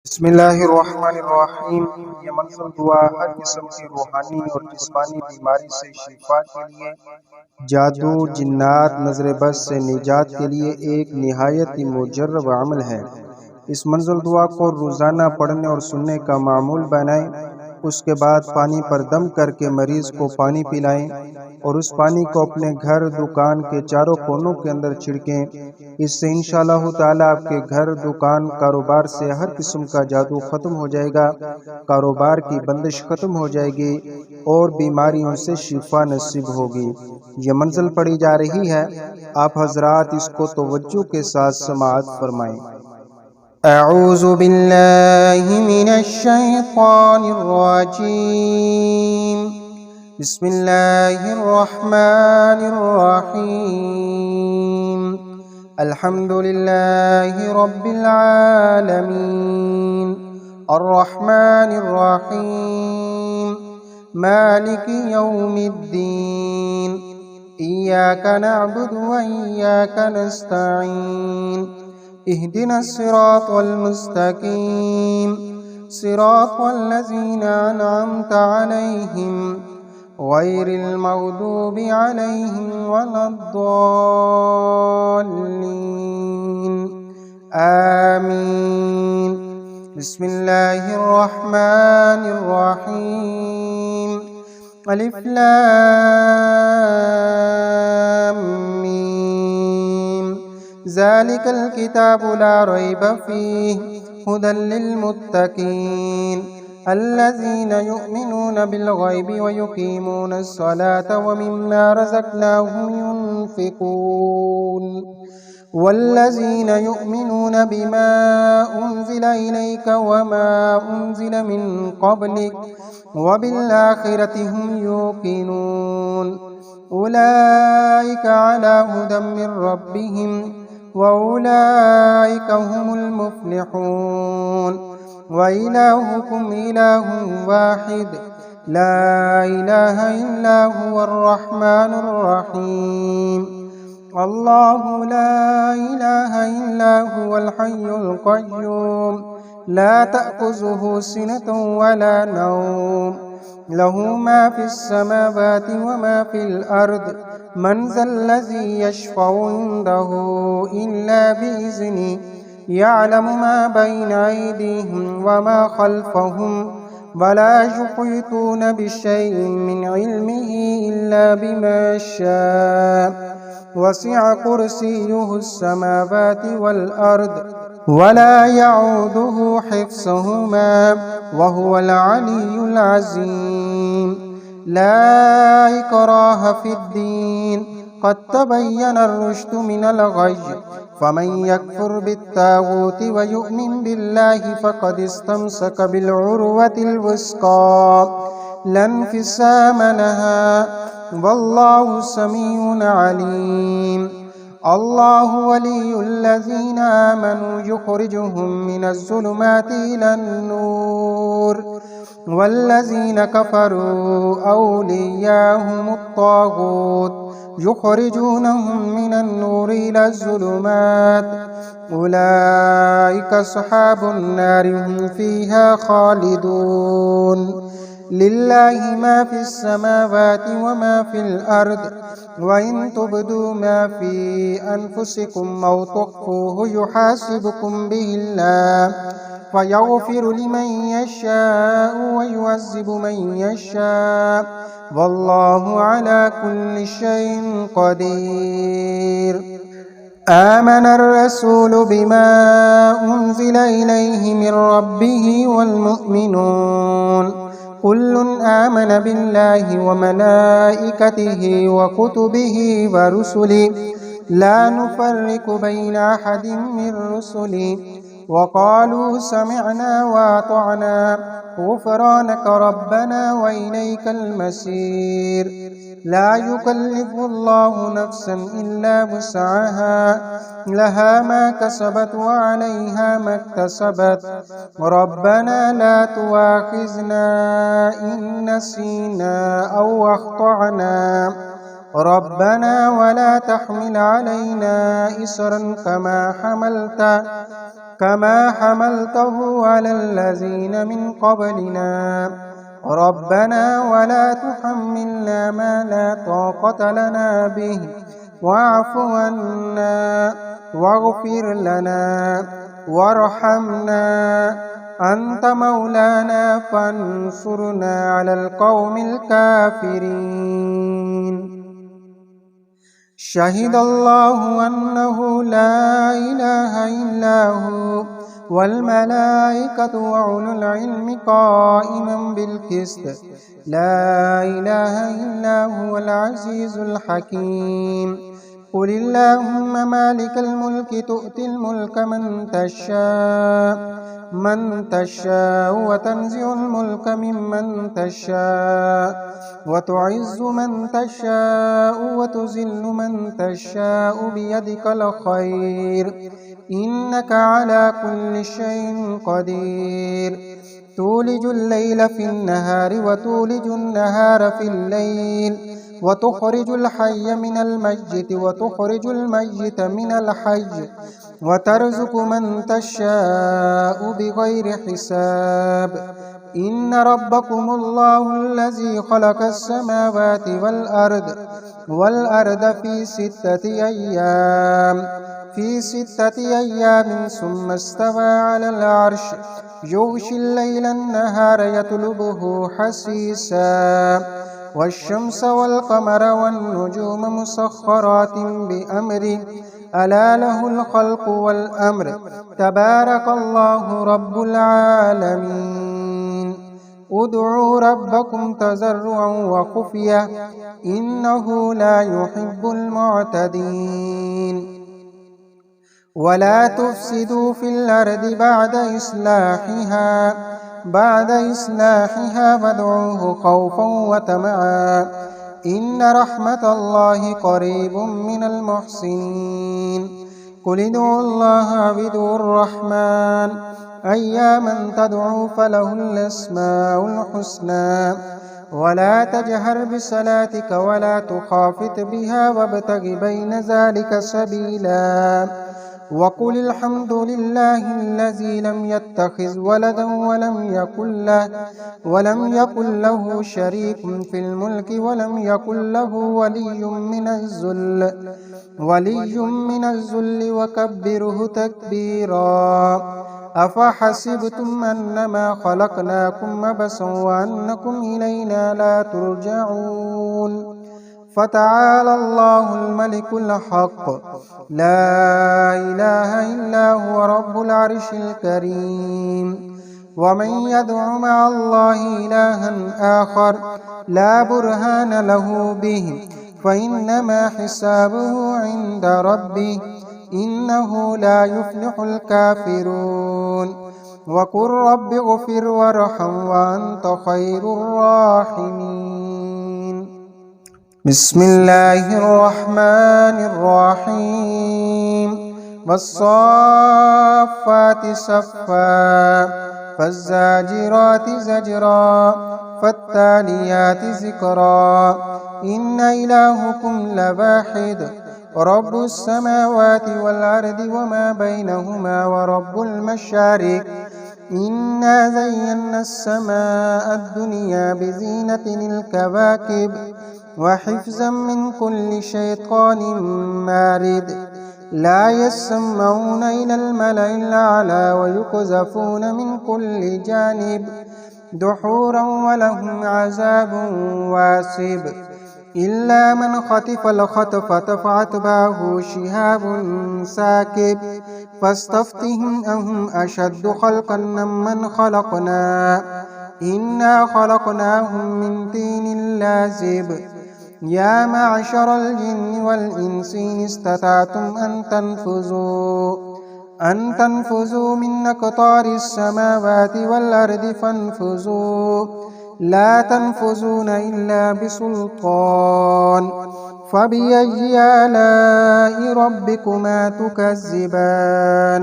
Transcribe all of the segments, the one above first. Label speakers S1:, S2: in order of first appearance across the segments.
S1: बिस्मिल्लाहिर्रहमानिर्रहीम। ये मंज़िल दुआ हर किस्म की रूहानी और जिस्मानी बीमारी से शिफा के लिए, जादू जिन्नात नजर बस से निजात के लिए एक निहायत ही मुजर्रब अमल है। इस मंज़िल दुआ को रोज़ाना पढ़ने और सुनने का मामूल बनाएं। उसके बाद पानी पर दम करके मरीज़ को पानी पिलाएं और उस पानी को अपने घर दुकान के चारों कोनों के अंदर छिड़कें। इससे इंशाअल्लाह ताला आपके घर दुकान कारोबार से हर किस्म का जादू ख़त्म हो जाएगा, कारोबार की बंदिश ख़त्म हो जाएगी और बीमारियों से शिफा नसीब होगी। ये मंजिल पढ़ी जा रही है, आप हजरात इसको तवज्जो के साथ समाअत फरमाएं।
S2: अऊज़ु बिल्लाहि मिनश शैतानिर रजीम। बिस्मिल्लाहिर रहमानिर रहीम। अल्हम्दुलिल्लाहि रब्बिल आलमीन अर्रहमानिर रहीम मालिकि यौमिद्दीन इय्याका नअबुदु व इय्याका नस्तईन इहदिना सिरातल मुस्तकीम सिरातल लज़ीना अनअमता अलैहिम गैरिल मग़दूबि अलैहिम वलद्दॉल्लीन आमीन। बिस्मिल्लाहिर रहमानिर रहीम। अलिफ लाम मीम ज़ालिकल किताबु ला रैब फ़ीहि हुदल लिल्मुत्तक़ीन अल्लज़ीना युमिनूना बिल गैबि व युक़ीमूनस सलाता व मिम्मा रज़क़नाहुम युनफ़िक़ून वल्लज़ीना युमिनूना बिमा उन्ज़िला इलैका व मा उन्ज़िला मिन क़ब्लिक व बिल आख़िरति हुम युक़िनून उलाइका अला हुदम मिर रब्बिहिम व उलाइका हुमुल मुफ़्लिहून व इलाहुकुम इलाहुन वाहिद ला इलाहा इल्ला हुवर रहमानुर रहीम। अल्लाहु ला इलाहा इल्ला हुवल हय्युल क़य्यूम ला तअख़ुज़ुहु सिनतुन वला नौम लहू मा फ़िस समावाति व मा फ़िल अर्द मन ज़ल्लज़ी यशफ़अु इंदहु इल्ला बिइज़्निहि यअलमु मा बैना अयदीहिम व मा ख़ल्फ़हुम वला युहीतूना बिशैइन मिन इल्मिहि इल्ला बिमा शाअ वसिअ कुर्सियुहुस समावाति वल अर्द वला यऊदुहु हिफ्ज़ुहुमा व हुवल अलियुल अज़ीम। ला इक्राहा फ़िद्दीन क़द तबय्यनर रुश्दु मिनल गय्य फ़मन यकफ़ुर बित्ताग़ूति व युमिन बिल्लाहि फ़क़द इस्तमसक बिल उर्वतिल वुस्क़ा ला इंफ़िसाम लहा वल्लाहु समीउन अलीम। अल्लाहु वलियुल्लज़ीना आमनू युख़रिजुहुम मिनज़्ज़ुलुमाति इलन-नूर वल्लज़ीना कफ़रू औलियाहुमुत ताग़ूत युख़रिजूनहुम मिनन-नूरि इलज़्ज़ुलुमात उलाइका अस्हाबुन नारि हुम फ़ीहा ख़ालिदून। लिल्लाहि मा फ़िस समावाति व मा फ़िल अर्द व इन तुब्दू मा फ़ी अनफुसिकुम औ तुख़्फ़ूहु युहासिबकुम बिहिल्लाह फ़यग़फ़िरु लिमन यशाअ व युअज़्ज़िबु मन यशाअ वल्लाहु अला कुल्लि शैइन क़दीर। आमनर रसूलु बिमा उन्ज़िला इलैहि मिर रब्बिहि वल मुअ्मिनून कुल्लुन आमन बिल्लाहि व मलाइकतिहि व कुतुबिहि व रुसुलिहि ला नुफ़र्रिक़ु बैना अहदिम मिर रुसुलिहि व क़ालू समिअना व अतअना ग़ुफ़रानक रब्बना व इलैकल मसीर। ला युकल्लिफ़ुल्लाहु नफ़्सन इल्ला वुस्अहा लहा मा कसबत व अलैहा मक्तसबत रब्बना ला तुआख़िज़ना इन नसीना औ अख़्तअना रब्बना वला तहमिल अलैना इसरन कमा हमलता كما حملته على الذين من قبلنا ربنا ولا تحملنا ما لا طاقة لنا به واعف عنا واغفر لنا وارحمنا أنت مولانا فانصرنا على القوم الكافرين. شهد الله أنه لا إله إلا هو والملائكة وأولو العلم قائما بالقسط لا إله إلا هو العزيز الحكيم. قل اللهم مالك الملك تؤتي الملك من تشاء وتنزع الملك ممن تشاء وتعز من تشاء وتذل من تشاء بيدك الخير إنك على كل شيء قدير. تولج الليل في النهار وتولج النهار في الليل وتخرج الحي من الميت وتخرج الميت من الحي وترزق من تشاء بغير حساب. إن ربكم الله الذي خلق السماوات والأرض في 6 أيام ثم استوى على العرش يغشي الليل النهار يطلبه حثيثا والشمس والقمر والنجوم مسخرات بأمره ألا له الخلق والأمر تبارك الله رب العالمين. ادعوا ربكم تضرعا وخفية إنه لا يحب المعتدين. ولا تفسدوا في الأرض بعد إصلاحها فادعوه خوفا وطمعا إن رحمة الله قريب من المحسنين. قل ادعوا الله أو ادعوا الرحمن أياما تدعوا فله الأسماء الحسنى ولا تجهر بصلاتك ولا تخافت بها وابتغ بين ذلك سبيلا. وقل الحمد لله الذي لم يتخذ ولدا ولم يكن له شريك في الملك ولم يكن له ولي من الذل وكبره تكبيرا. أفحسبتم أنما خلقناكم عبثا وأنكم إلينا لا ترجعون. فتعالى الله الملك الحق لا إله إلا هو رب العرش الكريم. ومن يدع مع الله إلها آخر لا برهان له به فإنما حسابه عند ربه إنه لا يفلح الكافرون. وقل رب اغفر وارحم وأنت خير الراحمين. بسم الله الرحمن الرحيم. والصافات صفا فالزاجرات زجرا فالتاليات ذكرا إن إلهكم لواحد رب السماوات والأرض وما بينهما ورب المشارق. إنا زينا السماء الدنيا بزينة الكواكب وحفظا من كل شيطان مارد. لا يسمعون إلى الملأ الأعلى ويقذفون من كل جانب دحورا ولهم عذاب واسب. إلا من خطف الخطفة فأتبعه شهاب ساكب فاستفتهم أهم أشد خلقا ممن خلقنا إنا خلقناهم من طين لازب. يا معشر الجن والإنس إن استطعتم أن تنفذوا من أقطار السماوات والأرض فانفذوا لا تنفذون إلا بسلطان. فبأي آلاء ربكما تكذبان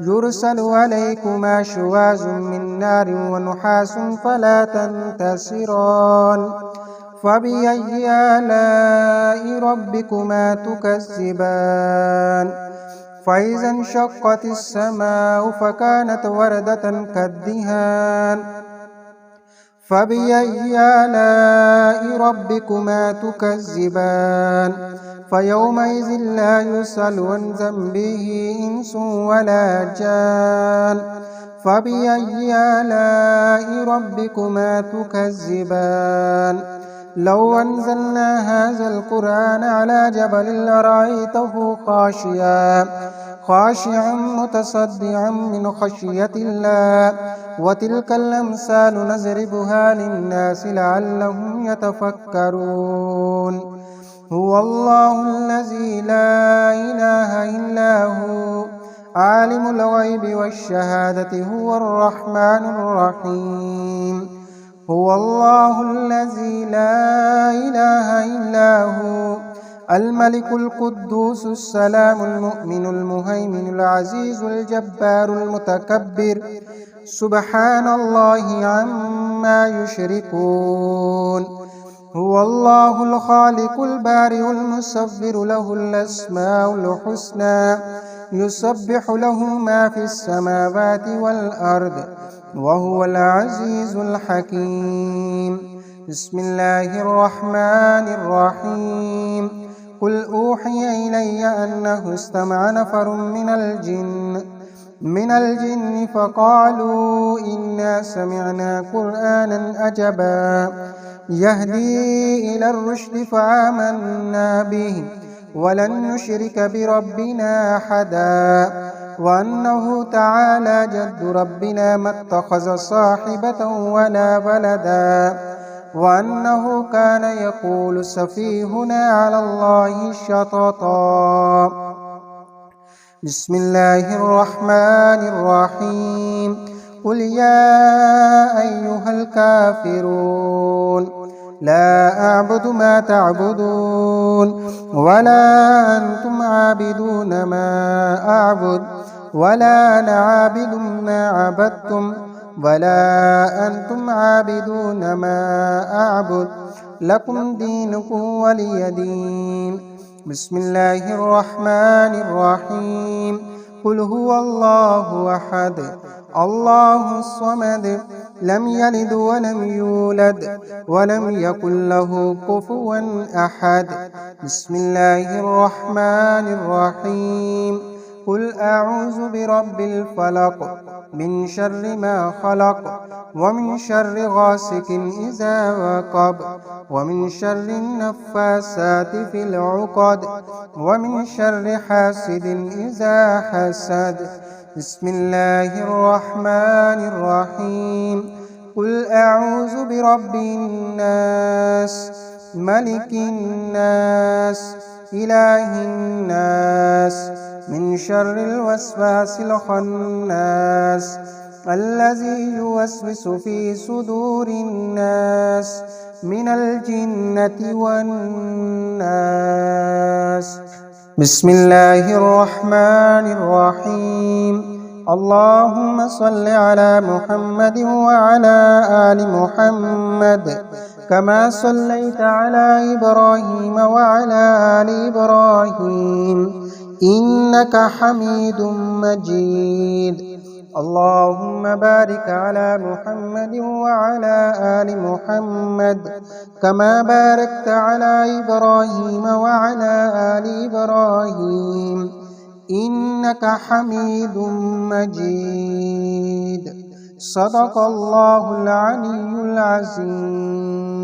S2: يرسل عليكما شواظ من نار ونحاس فلا تنتصران. فبأي آلاء ربكما تكذبان فإذا انشقت السماء فكانت وردة كالدهان فبأي آلاء ربكما تكذبان فيومئذ لا يسأل عن ذنبه إنس ولا جان فبأي آلاء ربكما تكذبان لو أنزلنا هذا القرآن على جبل لرأيته خاشعا متصدعا من خشية الله وتلك الأمثال نضربها للناس لعلهم يتفكرون هو الله الذي لا إله إلا هو عالم الغيب والشهادة هو الرحمن الرحيم هو الله الذي لا إله إلا هو الملك القدوس السلام المؤمن المهيمن العزيز الجبار المتكبر سبحان الله عما يشركون هو الله الخالق البارئ المصور له الأسماء الحسنى يسبح له ما في السماوات والأرض وهو العزيز الحكيم بسم الله الرحمن الرحيم قل أوحي إلي أنه استمع نفر من الجن فقالوا إنا سمعنا قرآنا عجبا يهدي إلى الرشد فآمنا به ولن نشرك بربنا أحدا وأنه تعالى جد ربنا ما اتخذ صاحبة ولا ولدا وأنه كان يقول سفيهنا على الله شططا بسم الله الرحمن الرحيم قل يا أيها الكافرون لا أعبد ما تعبدون ولا أنتم عابدون ما أعبد ولا أنا عابد ما عبدتم ولا أنتم عابدون ما أعبد لكم دينكم ولي دين بسم الله الرحمن الرحيم قل هو الله أحد الله الصمد لم يلد ولم يولد ولم يكن له كفوا أحد بسم الله الرحمن الرحيم قل أعوذ برب الفلق من شر ما خلق ومن شر غاسق إذا وقب ومن شر النفاسات في العقد ومن شر حاسد إذا حسد بسم الله الرحمن الرحيم قل أعوذ برب الناس ملك الناس إله الناس من شر الوسواس الخناس الذي يوسوس في صدور الناس من الجنة والناس بسم الله الرحمن الرحيم اللهم صل على محمد وعلى آل محمد كما صليت على إبراهيم وعلى آل إبراهيم إنك حميد مجيد اللهم بارك على محمد وعلى آل محمد كما باركت على إبراهيم وعلى آل إبراهيم إنك حميد مجيد صدق الله العلي العظيم.